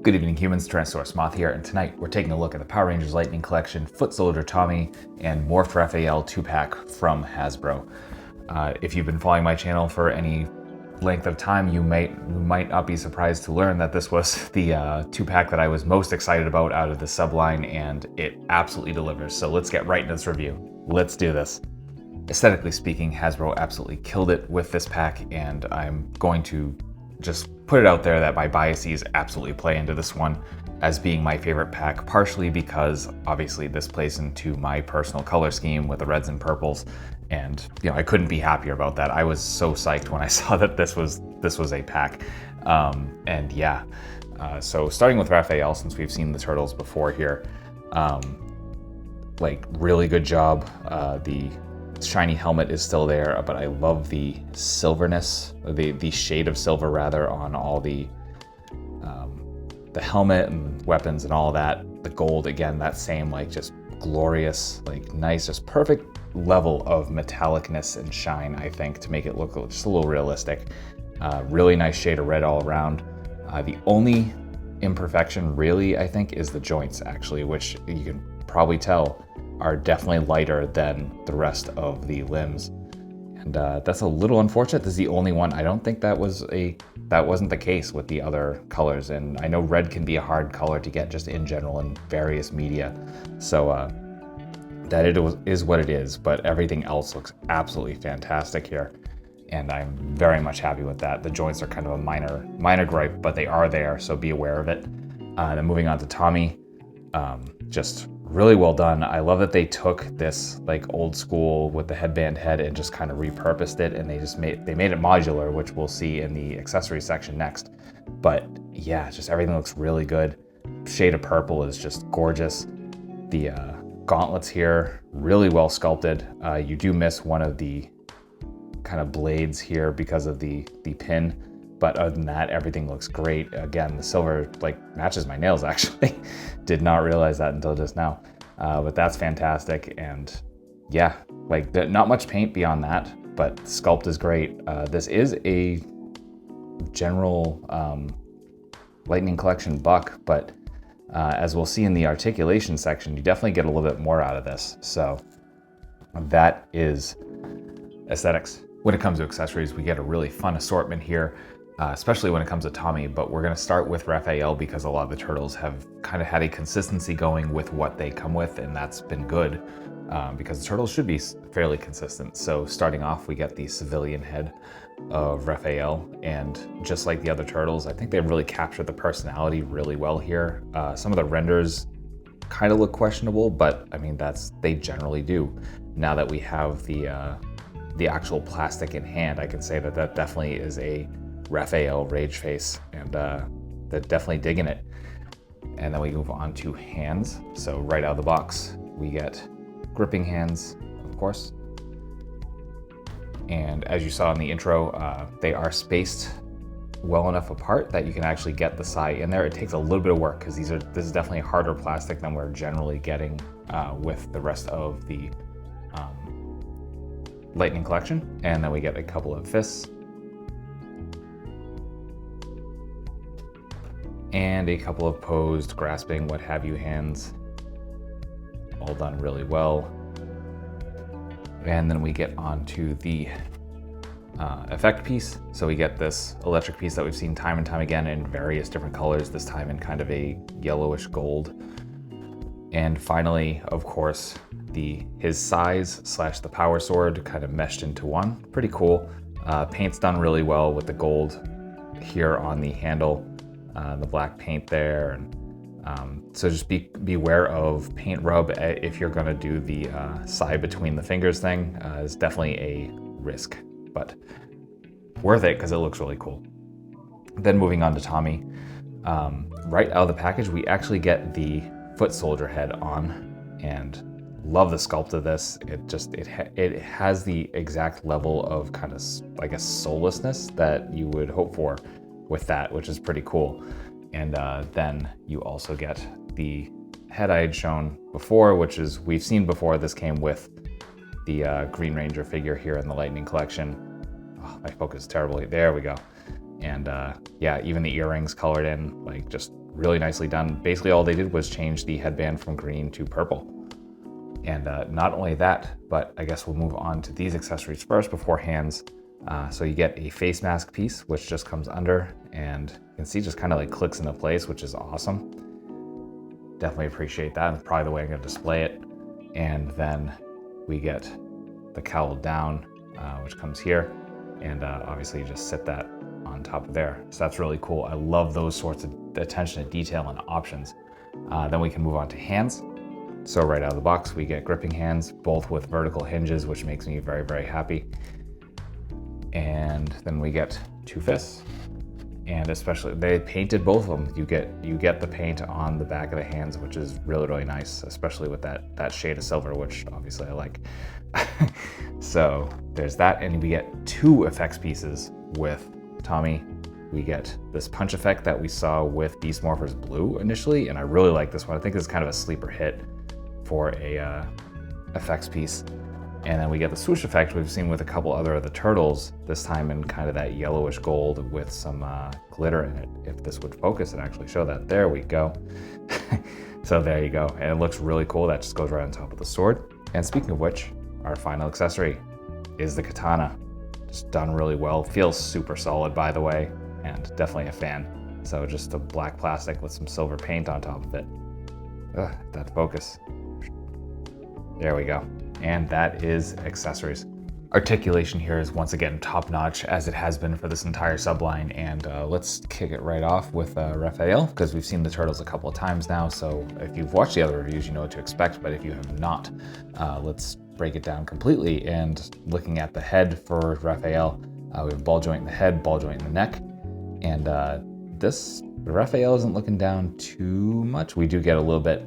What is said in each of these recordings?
Good evening humans, Tyrannosaurusmoth here, and tonight we're taking a look at the Power Rangers Lightning Collection, Foot Soldier Tommy, and Morphed Raphael 2-pack from Hasbro. If you've been following my channel for any length of time, you might not be surprised to learn that this was the 2-pack that I was most excited about out of the subline, and it absolutely delivers. So let's get right into this review. Let's do this. Aesthetically speaking, Hasbro absolutely killed it with this pack, and I'm going to just put it out there that my biases absolutely play into this one as being my favorite pack, partially because obviously this plays into my personal color scheme with the reds and purples, and I couldn't be happier about that. I was so psyched when I saw that this was a pack. So starting with Raphael, since we've seen the turtles before here, really good job. The shiny helmet is still there, but I love the silverness, the shade of silver rather, on all the helmet and weapons and all that. The gold, again, that same just glorious, nice, just perfect level of metallicness and shine, I think, to make it look just a little realistic. Really nice shade of red all around. The only imperfection really, I think, is the joints, actually, which you can probably tell are definitely lighter than the rest of the limbs, and that's a little unfortunate. This is the only one. I don't think that wasn't the case with the other colors, and I know red can be a hard color to get just in general in various media, so that it is what it is. But everything else looks absolutely fantastic here, and I'm very much happy with that. The joints are kind of a minor gripe, but they are there, so be aware of it. Then moving on to Tommy, just really well done. I love that they took this old school with the headband head and just kind of repurposed it, and they made it modular, which we'll see in the accessory section next. But yeah, just everything looks really good. Shade of purple is just gorgeous. The gauntlets here, really well sculpted. You do miss one of the kind of blades here because of the pin, but other than that, everything looks great. Again, the silver matches my nails, actually. Did not realize that until just now. But that's fantastic. And yeah, not much paint beyond that, but sculpt is great. This is a general Lightning Collection buck, but as we'll see in the articulation section, you definitely get a little bit more out of this. So that is aesthetics. When it comes to accessories, we get a really fun assortment here. Especially when it comes to Tommy, but we're going to start with Raphael because a lot of the turtles have kind of had a consistency going with what they come with, and that's been good because the turtles should be fairly consistent. So starting off, we get the civilian head of Raphael, and just like the other turtles, I think they really captured the personality really well here. Some of the renders kind of look questionable, but I mean, they generally do. Now that we have the actual plastic in hand, I can say that definitely is a Raphael rage face, and they're definitely digging it. And then we move on to hands. So right out of the box, we get gripping hands, of course. And as you saw in the intro, they are spaced well enough apart that you can actually get the sai in there. It takes a little bit of work because this is definitely harder plastic than we're generally getting with the rest of the Lightning Collection. And then we get a couple of fists, and a couple of posed, grasping, what have you hands. All done really well. And then we get onto the effect piece. So we get this electric piece that we've seen time and time again in various different colors, this time in kind of a yellowish gold. And finally, of course, his size / the power sword kind of meshed into one. Pretty cool. Paint's done really well with the gold here on the handle. The black paint there, and so just beware of paint rub if you're going to do the side between the fingers thing. It's definitely a risk, but worth it because it looks really cool. Then moving on to Tommy, right out of the package, we actually get the foot soldier head on, and love the sculpt of this. It has the exact level of kind of soullessness that you would hope for with that, which is pretty cool. And then you also get the head I had shown before, which is we've seen before. This came with the Green Ranger figure here in the Lightning Collection. My focus is terrible. There we go. And yeah, even the earrings colored in, just really nicely done. Basically all they did was change the headband from green to purple. And not only that, but I guess we'll move on to these accessories first before hands. So you get a face mask piece, which just comes under, and you can see just kind of like clicks into place, which is awesome. Definitely appreciate that. It's probably the way I'm gonna display it. And then we get the cowl down, which comes here. And obviously you just sit that on top of there. So that's really cool. I love those sorts of attention to detail and options. Then we can move on to hands. So right out of the box, we get gripping hands, both with vertical hinges, which makes me very, very happy. And then we get 2 fists. And especially, they painted both of them. You get the paint on the back of the hands, which is really, really nice, especially with that shade of silver, which obviously I like. So there's that, and we get 2 effects pieces with Tommy. We get this punch effect that we saw with Beast Morphers Blue initially, and I really like this one. I think this is kind of a sleeper hit for a effects piece. And then we get the swoosh effect we've seen with a couple other of the turtles, this time in kind of that yellowish gold with some glitter in it. If this would focus and actually show that. There we go. So there you go. And it looks really cool. That just goes right on top of the sword. And speaking of which, our final accessory is the katana. Just done really well. Feels super solid, by the way, and definitely a fan. So just a black plastic with some silver paint on top of it. Ugh, that focus. There we go. And that is accessories. Articulation here is once again top notch, as it has been for this entire subline. And let's kick it right off with Raphael, because we've seen the turtles a couple of times now. So if you've watched the other reviews, you know what to expect. But if you have not, let's break it down completely. And looking at the head for Raphael, we have ball joint in the head, ball joint in the neck. And this Raphael isn't looking down too much. We do get a little bit.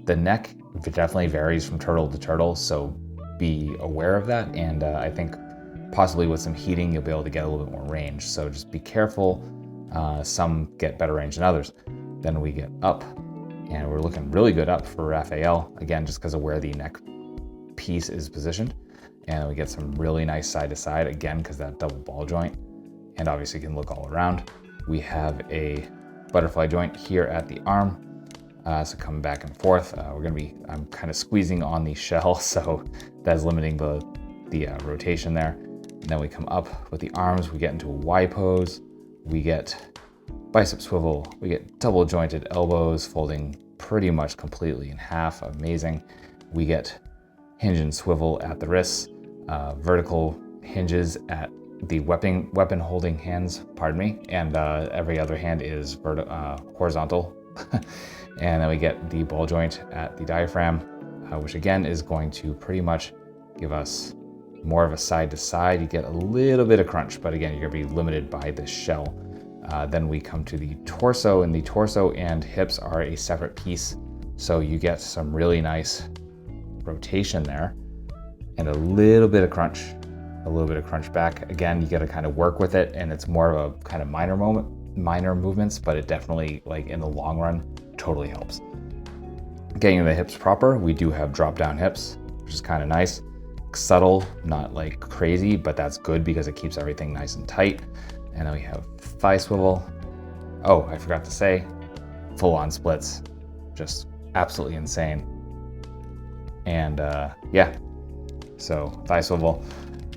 The neck definitely varies from turtle to turtle, so be aware of that. And I think possibly with some heating, you'll be able to get a little bit more range. So just be careful. Some get better range than others. Then we get up, and we're looking really good up for Raphael, again, just because of where the neck piece is positioned. And we get some really nice side to side, again, because that double ball joint. And obviously you can look all around. We have a butterfly joint here at the arm. So coming back and forth, I'm kind of squeezing on the shell, so that's limiting the rotation there. And then we come up with the arms, we get into a Y pose, we get bicep swivel, we get double jointed elbows, folding pretty much completely in half, amazing. We get hinge and swivel at the wrists, vertical hinges at the weapon holding hands, pardon me, and every other hand is horizontal. And then we get the ball joint at the diaphragm, which again is going to pretty much give us more of a side to side. You get a little bit of crunch, but again, you're gonna be limited by the shell. Then we come to the torso, and the torso and hips are a separate piece. So you get some really nice rotation there and a little bit of crunch back. Again, you gotta kind of work with it, and it's more of a kind of minor movements, but it definitely, like in the long run, totally helps. Getting the hips proper, we do have drop down hips, which is kind of nice. Subtle, not like crazy, but that's good because it keeps everything nice and tight. And then we have thigh swivel. Oh, I forgot to say, full on splits, just absolutely insane. And yeah, so thigh swivel,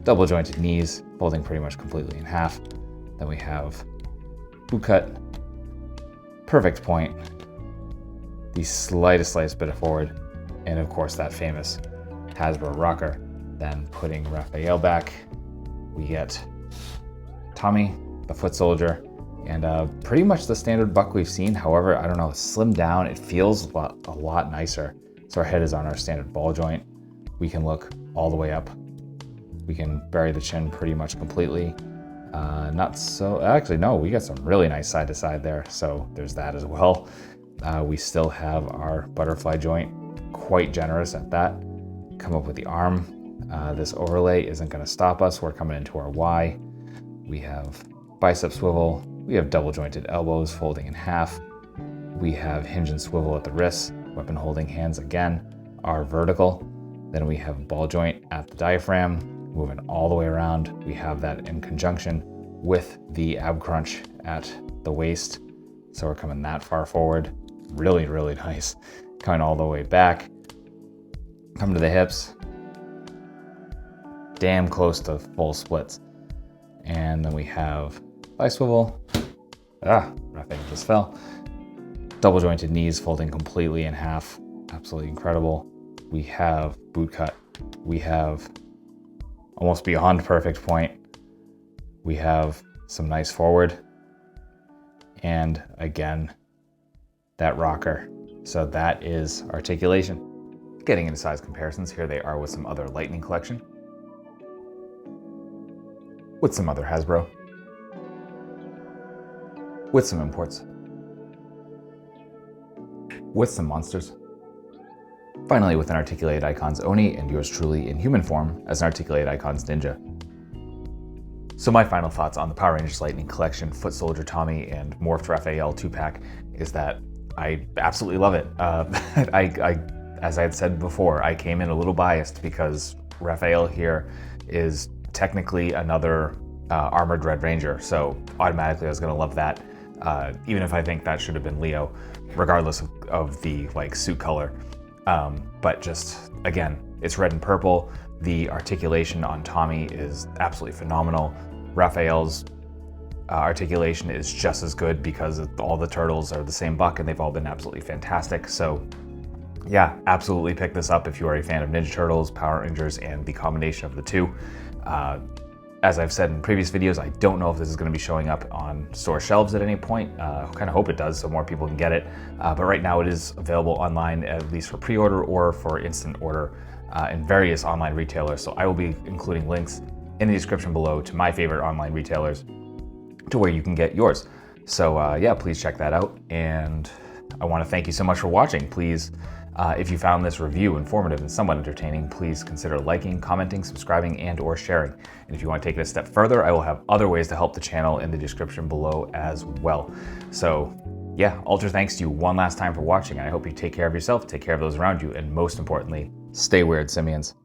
double jointed knees, folding pretty much completely in half. Then we have boot cut, perfect point, the slightest bit of forward, and of course that famous Hasbro rocker. Then putting Raphael back, we get Tommy, the foot soldier, and pretty much the standard buck we've seen. However, I don't know, slimmed down, it feels a lot nicer. So our head is on our standard ball joint. We can look all the way up. We can bury the chin pretty much completely. Not so, actually no, we got some really nice side to side there. So there's that as well. We still have our butterfly joint, quite generous at that. Come up with the arm. This overlay isn't gonna stop us. We're coming into our Y. We have bicep swivel. We have double jointed elbows folding in half. We have hinge and swivel at the wrists. Weapon holding hands again are vertical. Then we have ball joint at the diaphragm, moving all the way around. We have that in conjunction with the ab crunch at the waist. So we're coming that far forward. Really, really nice. Coming all the way back. Come to the hips. Damn close to full splits. And then we have thigh swivel. Raphael just fell. Double jointed knees folding completely in half. Absolutely incredible. We have boot cut. We have almost beyond perfect point. We have some nice forward. And again, that rocker. So that is articulation. Getting into size comparisons, here they are with some other Lightning collection. With some other Hasbro. With some imports. With some monsters. Finally, with an Articulated Icons Oni and yours truly in human form as an Articulated Icons Ninja. So my final thoughts on the Power Rangers Lightning Collection, Foot Soldier Tommy and Morphed Raphael 2-pack is that I absolutely love it. As I had said before, I came in a little biased because Raphael here is technically another Armored Red Ranger, so automatically I was gonna love that, even if I think that should have been Leo, regardless of the suit color. But just, again, it's red and purple. The articulation on Tommy is absolutely phenomenal. Raphael's articulation is just as good because all the turtles are the same buck and they've all been absolutely fantastic. So yeah, absolutely pick this up if you are a fan of Ninja Turtles, Power Rangers, and the combination of the two. As I've said in previous videos, I don't know if this is going to be showing up on store shelves at any point. Kind of hope it does so more people can get it. But right now it is available online, at least for pre-order or for instant order in various online retailers. So I will be including links in the description below to my favorite online retailers to where you can get yours. So yeah, please check that out. And I want to thank you so much for watching. Please, if you found this review informative and somewhat entertaining, please consider liking, commenting, subscribing, and/or sharing. And if you want to take it a step further, I will have other ways to help the channel in the description below as well. So yeah, ultra thanks to you one last time for watching. And I hope you take care of yourself, take care of those around you, and most importantly, stay weird, simians.